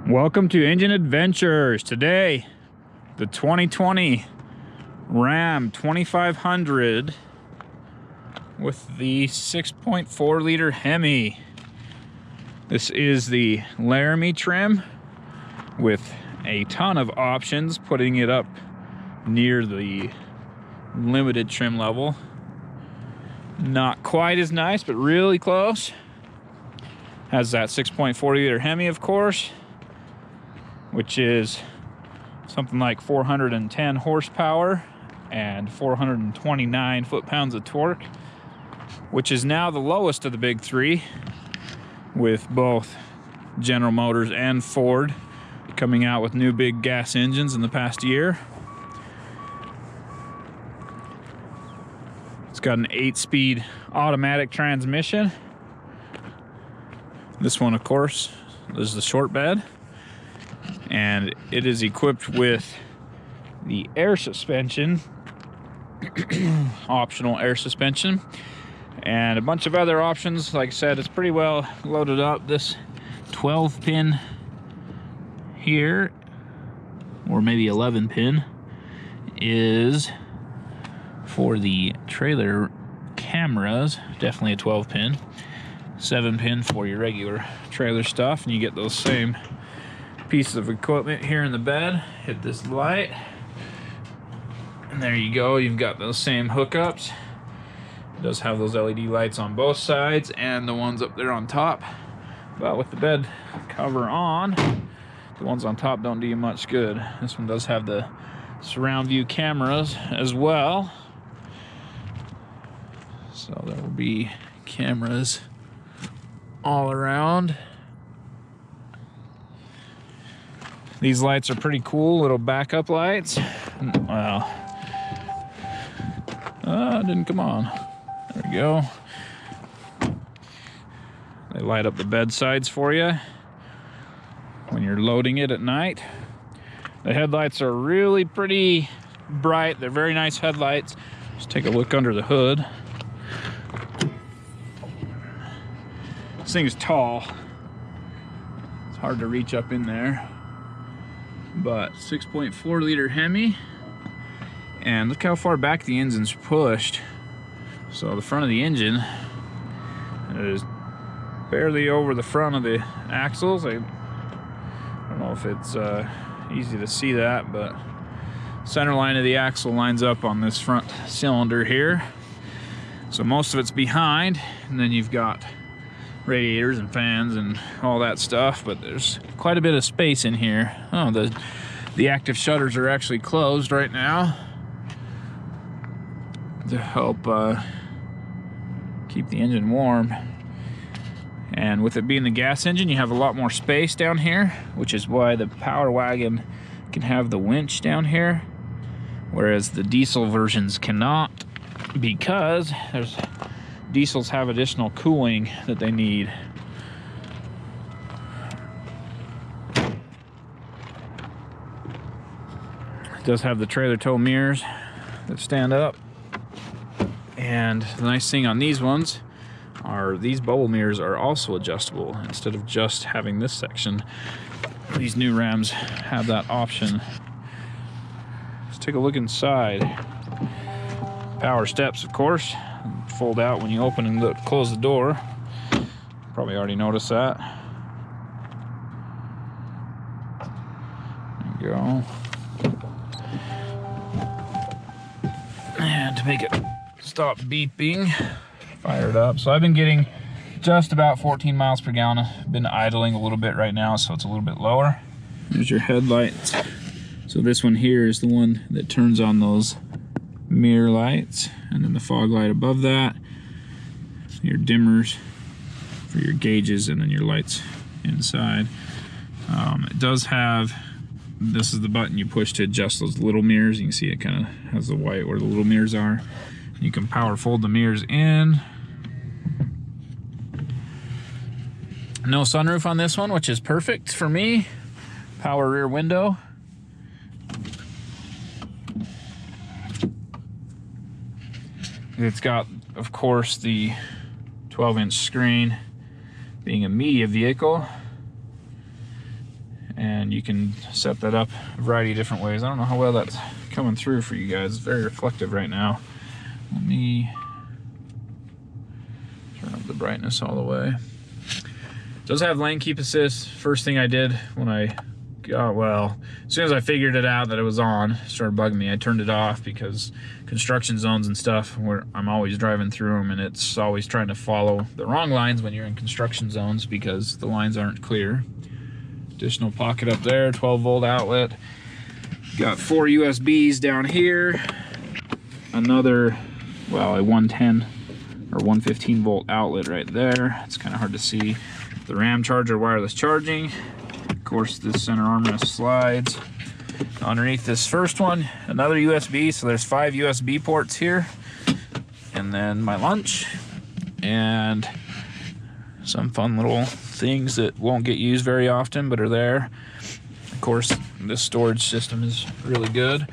Welcome to Engine Adventures. Today, the 2020 Ram 2500 with the 6.4 liter Hemi. This is the Laramie trim with a ton of options, putting it up near the limited trim level. Not quite as nice, but really close. Has that 6.4 liter Hemi, of course, which is something like 410 horsepower and 429 foot-pounds of torque, which is now the lowest of the big three, with both General Motors and Ford coming out with new big gas engines in the past year. It's got an 8-speed automatic transmission. This one, of course, is the short bed, and it is equipped with the air suspension, optional air suspension, and a bunch of other options. Like I said, it's pretty well loaded up. This 12 pin here, or maybe 11 pin, is for the trailer cameras. Definitely a 12 pin. 7 pin for your regular trailer stuff, and you get those same pieces of equipment here in the bed. Hit this light, and there you go. You've got those same hookups. It does have those LED lights on both sides and the ones up there on top, but with the bed cover on, the ones on top don't do you much good. This one does have the surround view cameras as well, so there will be cameras all around. These lights are pretty cool, little backup lights. Well, didn't come on. There we go. They light up the bed sides for you when you're loading it at night. The headlights are really pretty bright. They're very nice headlights. Just take a look under the hood. This thing is tall. It's hard to reach up in there. But 6.4 liter Hemi, and look how far back the engine's pushed. So the front of the engine is barely over the front of the axles. I don't know if it's easy to see that, but center line of the axle lines up on this front cylinder here. So most of it's behind, and then you've got radiators and fans and all that stuff, but there's quite a bit of space in here. Oh, the active shutters are actually closed right now to help keep the engine warm. And with it being the gas engine, you have a lot more space down here, which is why the Power Wagon can have the winch down here, whereas the diesel versions cannot, because diesels have additional cooling that they need. It does have the trailer tow mirrors that stand up, and the nice thing on these ones are these bubble mirrors are also adjustable. Instead of just having this section, these new Rams have that option. Let's take a look inside. Power steps, of course, fold out when you open and close the door. Probably already noticed that. There you go. And to make it stop beeping, fire it up. So I've been getting just about 14 miles per gallon. I've been idling a little bit right now, so it's a little bit lower. There's your headlights. So this one here is the one that turns on those mirror lights, and then the fog light above that, your dimmers for your gauges, and then your lights inside. It does have, this is the button you push to adjust those little mirrors. You can see it kind of has the white where the little mirrors are. You can power fold the mirrors in. No sunroof on this one, which is perfect for me. Power rear window. It's got, of course, the 12-inch screen, being a media vehicle. and you can set that up a variety of different ways. I don't know how well that's coming through for you guys. It's very reflective right now. Let me turn up the brightness all the way. It does have lane keep assist. First thing I did when I got, well, as soon as I figured it out that it was on, it started bugging me. I turned it off because construction zones and stuff, where I'm always driving through them, and it's always trying to follow the wrong lines when you're in construction zones because the lines aren't clear. Additional pocket up there, 12-volt outlet. Got 4 USBs down here. Another, well, a 110 or 115 volt outlet right there. It's kind of hard to see. The RAM charger, wireless charging. Of course, this center armrest slides. Underneath this first one, another USB. So there's 5 USB ports here. And then my lunch. And some fun little things that won't get used very often, but are there. Of course, this storage system is really good.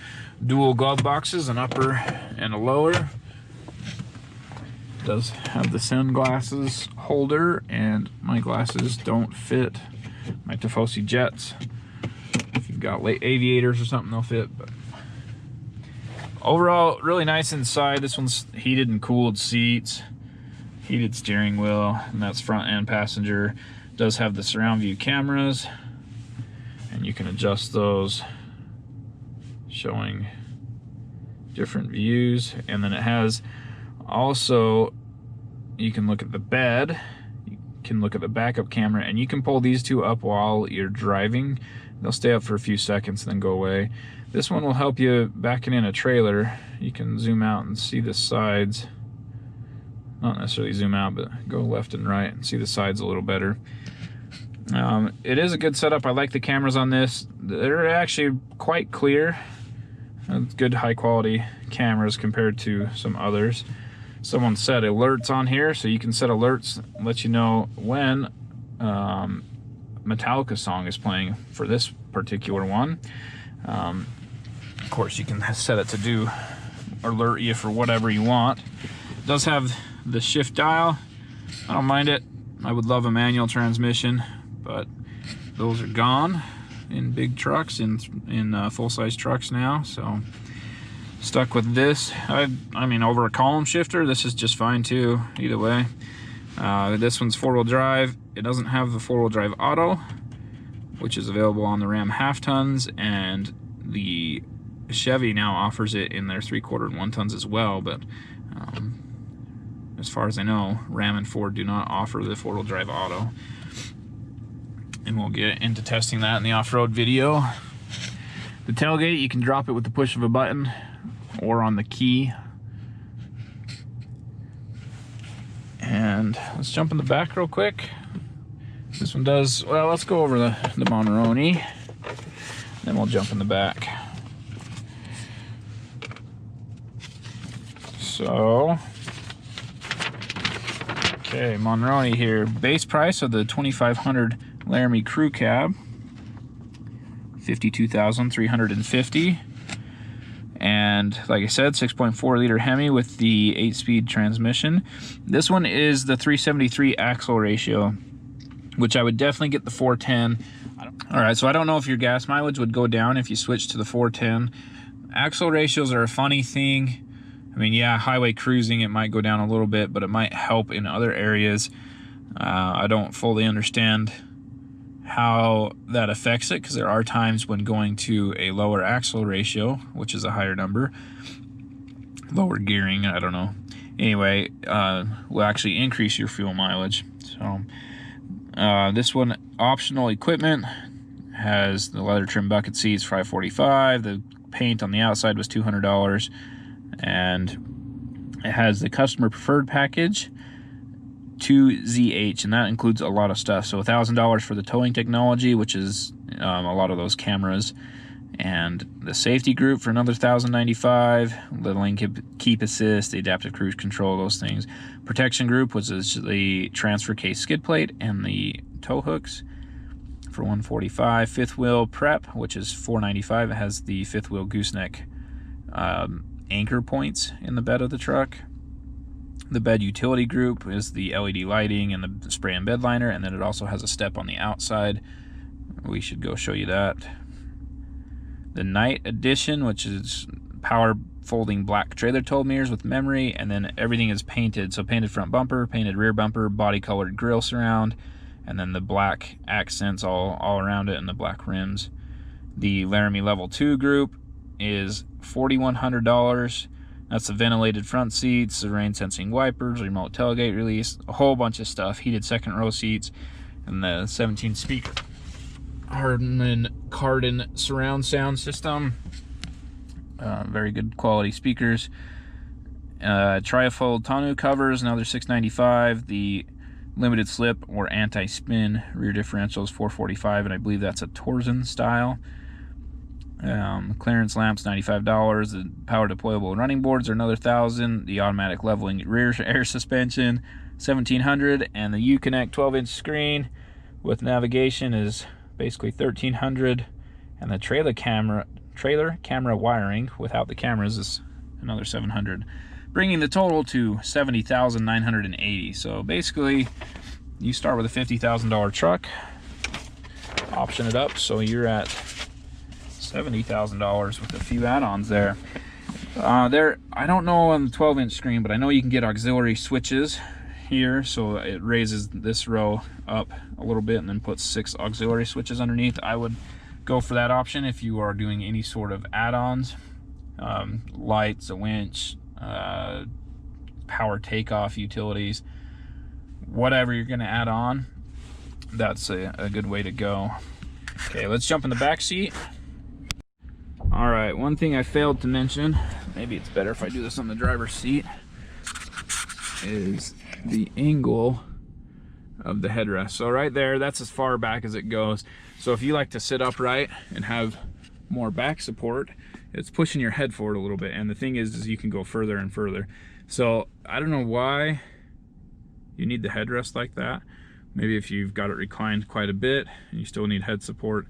Dual glove boxes, an upper and a lower. Does have the sunglasses holder, and my glasses don't fit my Tifosi Jets. If you've got late aviators or something, they'll fit. But overall, really nice inside. This one's heated and cooled seats, heated steering wheel, and that's front and passenger. Does have the surround view cameras, and you can adjust those, showing different views. And then it has also, you can look at the bed, you can look at the backup camera, and you can pull these two up while you're driving. They'll stay up for a few seconds and then go away. This one will help you backing in a trailer. You can zoom out and see the sides. Not necessarily zoom out, but go left and right and see the sides a little better. It is a good setup. I like the cameras on this. They're actually quite clear. Good high quality cameras compared to some others. Someone set alerts on here, so you can set alerts, let you know when Metallica song is playing for this particular one. Of course, you can set it to do alert you for whatever you want. It does have the shift dial. I don't mind it. I would love a manual transmission, but those are gone in big trucks, in full-size trucks now, so stuck with this. I mean, over a column shifter, this is just fine too, either way. This one's 4-wheel drive. It doesn't have the 4-wheel drive auto, which is available on the Ram half-tons, and the Chevy now offers it in their 3/4 and 1-tons as well, but as far as I know, Ram and Ford do not offer the 4-wheel drive auto. And we'll get into testing that in the off-road video. The tailgate, you can drop it with the push of a button or on the key. And let's jump in the back real quick. This one does, well, let's go over the Monroney, then we'll jump in the back. So, okay, Monroney here. Base price of the 2500 Laramie Crew Cab, $52,350. And like I said, 6.4 liter Hemi with the 8-speed transmission. This one is the 373 axle ratio, which I would definitely get the 410. All right, so I don't know if your gas mileage would go down if you switch to the 410. Axle ratios are a funny thing. I mean, yeah, highway cruising, it might go down a little bit, but it might help in other areas. I don't fully understand how that affects it, because there are times when going to a lower axle ratio, which is a higher number, lower gearing, I don't know, anyway, will actually increase your fuel mileage. So this one, optional equipment, has the leather trim bucket seats, $545. The paint on the outside was $200, and it has the customer preferred package 2ZH, and that includes a lot of stuff. So $1,000 for the towing technology, which is a lot of those cameras, and the safety group for another $1,095. The lane keep assist, the adaptive cruise control, those things. Protection group, which is the transfer case skid plate and the tow hooks, for $145. Fifth wheel prep, which is $495. It has the fifth wheel gooseneck anchor points in the bed of the truck. The bed utility group is the LED lighting and the spray and bed liner, and then it also has a step on the outside we should go show you that. The Night Edition, which is power folding black trailer tow mirrors with memory, and then everything is painted. So painted front bumper, painted rear bumper, body colored grille surround, and then the black accents all around it and the black rims. The Laramie Level 2 group is $4,100. That's the ventilated front seats, the rain sensing wipers, remote tailgate release, a whole bunch of stuff, heated second row seats, and the 17 speaker Harman Kardon surround sound system. Very good quality speakers. Trifold tonneau covers, another $695. The limited slip or anti-spin rear differential is $445, and I believe that's a Torsen style. Clearance lamps, $95. The power deployable running boards are another $1,000. The automatic leveling rear air suspension, $1,700, and the Uconnect 12-inch screen with navigation is basically $1,300, and the trailer camera wiring without the cameras is another $700, bringing the total to $70,980. So basically, you start with a $50,000 truck, option it up, so you're at $70,000 with a few add-ons there. I don't know on the 12-inch screen, but I know you can get auxiliary switches here, so it raises this row up a little bit and then puts 6 auxiliary switches underneath. I would go for that option if you are doing any sort of add-ons, lights, a winch, power takeoff utilities, whatever you're going to add on. That's a good way to go. Okay, let's jump in the back seat. All right, one thing I failed to mention, maybe it's better if I do this on the driver's seat, is the angle of the headrest. So right there, that's as far back as it goes. So if you like to sit upright and have more back support, it's pushing your head forward a little bit. And the thing is you can go further and further. So I don't know why you need the headrest like that. Maybe if you've got it reclined quite a bit and you still need head support,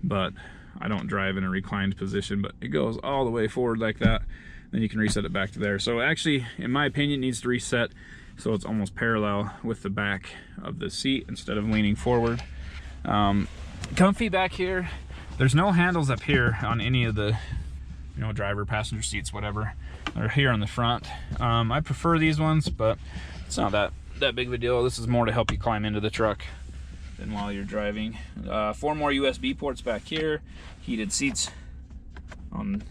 but I don't drive in a reclined position, but it goes all the way forward like that. Then you can reset it back to there. So actually, in my opinion, it needs to reset so it's almost parallel with the back of the seat instead of leaning forward. Comfy back here. There's no handles up here on any of the, driver, passenger seats, whatever. They're here on the front. I prefer these ones, but it's not that big of a deal. This is more to help you climb into the truck than while you're driving. 4 more USB ports back here, heated seats on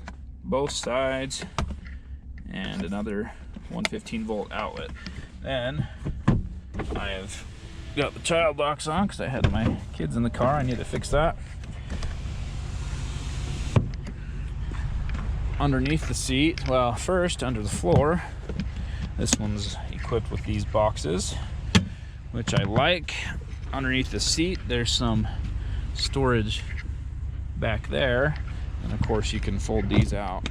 both sides, and another 115-volt outlet. Then I have got the child locks on because I had my kids in the car. I need to fix that. Underneath the seat, well, first under the floor, this one's equipped with these boxes, which I like. Underneath the seat, there's some storage back there, and of course you can fold these out,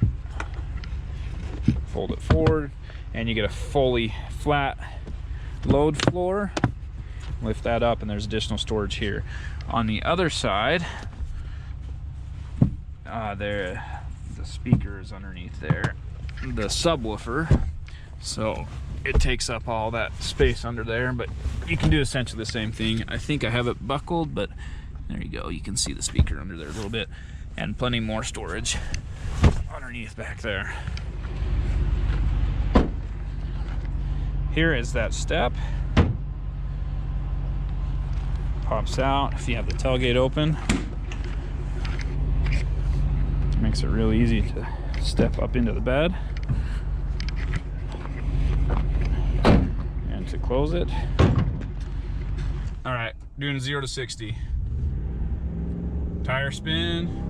fold it forward, and you get a fully flat load floor. Lift that up and there's additional storage here. On the other side, the speaker is underneath there, the subwoofer, so it takes up all that space under there, but you can do essentially the same thing. I think I have it buckled, but there you go. You can see the speaker under there a little bit, and plenty more storage underneath back there. Here is that step. Pops out if you have the tailgate open. It makes it really easy to step up into the bed. And to close it. All right, doing 0 to 60. Tire spin.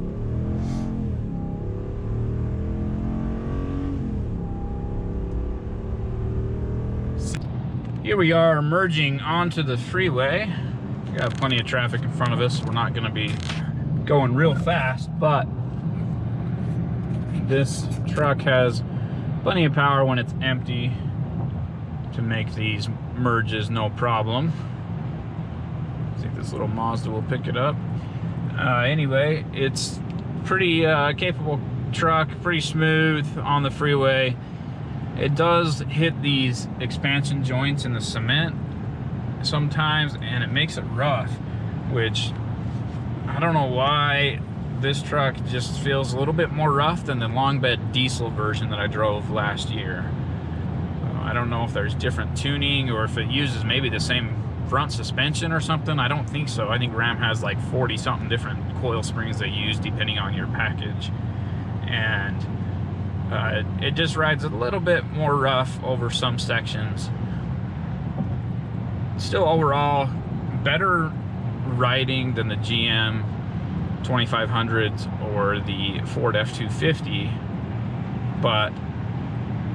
Here we are merging onto the freeway. We got plenty of traffic in front of us. We're not gonna be going real fast, but this truck has plenty of power when it's empty to make these merges no problem. I think this little Mazda will pick it up. Anyway, it's pretty capable truck, pretty smooth on the freeway. It does hit these expansion joints in the cement sometimes, and it makes it rough, which I don't know why this truck just feels a little bit more rough than the long bed diesel version that I drove last year. I don't know if there's different tuning or if it uses maybe the same front suspension or something. I don't think so. I think Ram has like 40 something different coil springs they use depending on your package, and it just rides a little bit more rough over some sections. Still overall better riding than the GM 2500s or the Ford F-250, but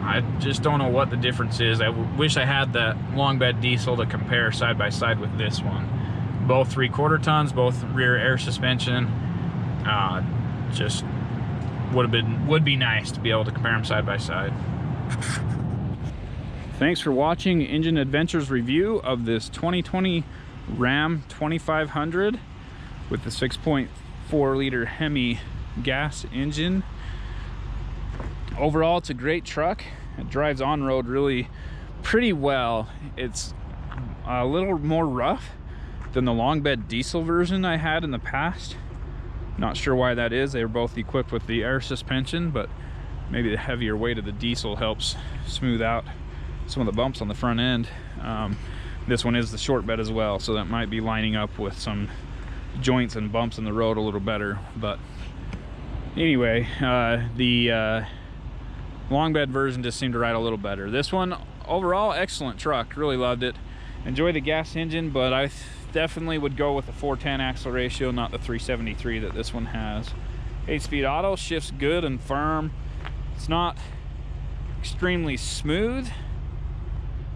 I just don't know what the difference is. I wish I had that long bed diesel to compare side by side with this one. Both 3/4 tons, both rear air suspension. Just would be nice to be able to compare them side by side. Thanks for watching Engine Adventures review of this 2020 Ram 2500 with the 6.4 liter Hemi gas engine. Overall, it's a great truck. It drives on road really pretty well. It's a little more rough than the long bed diesel version I had in the past. Not sure why that is. They were both equipped with the air suspension, but maybe the heavier weight of the diesel helps smooth out some of the bumps on the front end. This one is the short bed as well, so that might be lining up with some joints and bumps in the road a little better. But anyway, the long bed version just seemed to ride a little better. This one, overall, excellent truck. Really loved it. Enjoy the gas engine, but I definitely would go with the 410 axle ratio, not the 373 that this one has. 8-speed auto, shifts good and firm. It's not extremely smooth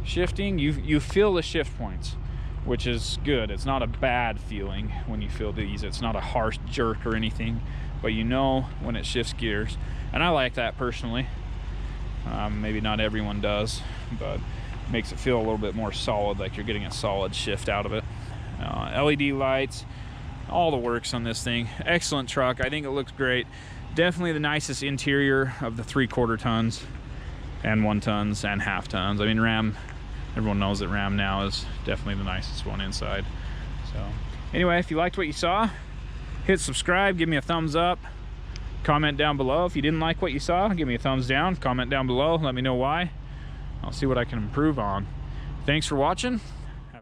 shifting. You feel the shift points, which is good. It's not a bad feeling when you feel these. It's not a harsh jerk or anything, but you know when it shifts gears, and I like that personally. Maybe not everyone does, but it makes it feel a little bit more solid, like you're getting a solid shift out of it. LED lights, all the works on this thing. Excellent truck. I think it looks great. Definitely the nicest interior of the 3/4 tons and 1 tons and half tons. I mean, Ram, everyone knows that Ram now is definitely the nicest one inside. So anyway, if you liked what you saw, hit subscribe, give me a thumbs up, comment down below. If you didn't like what you saw, give me a thumbs down, comment down below, let me know why. I'll see what I can improve on. Thanks for watching.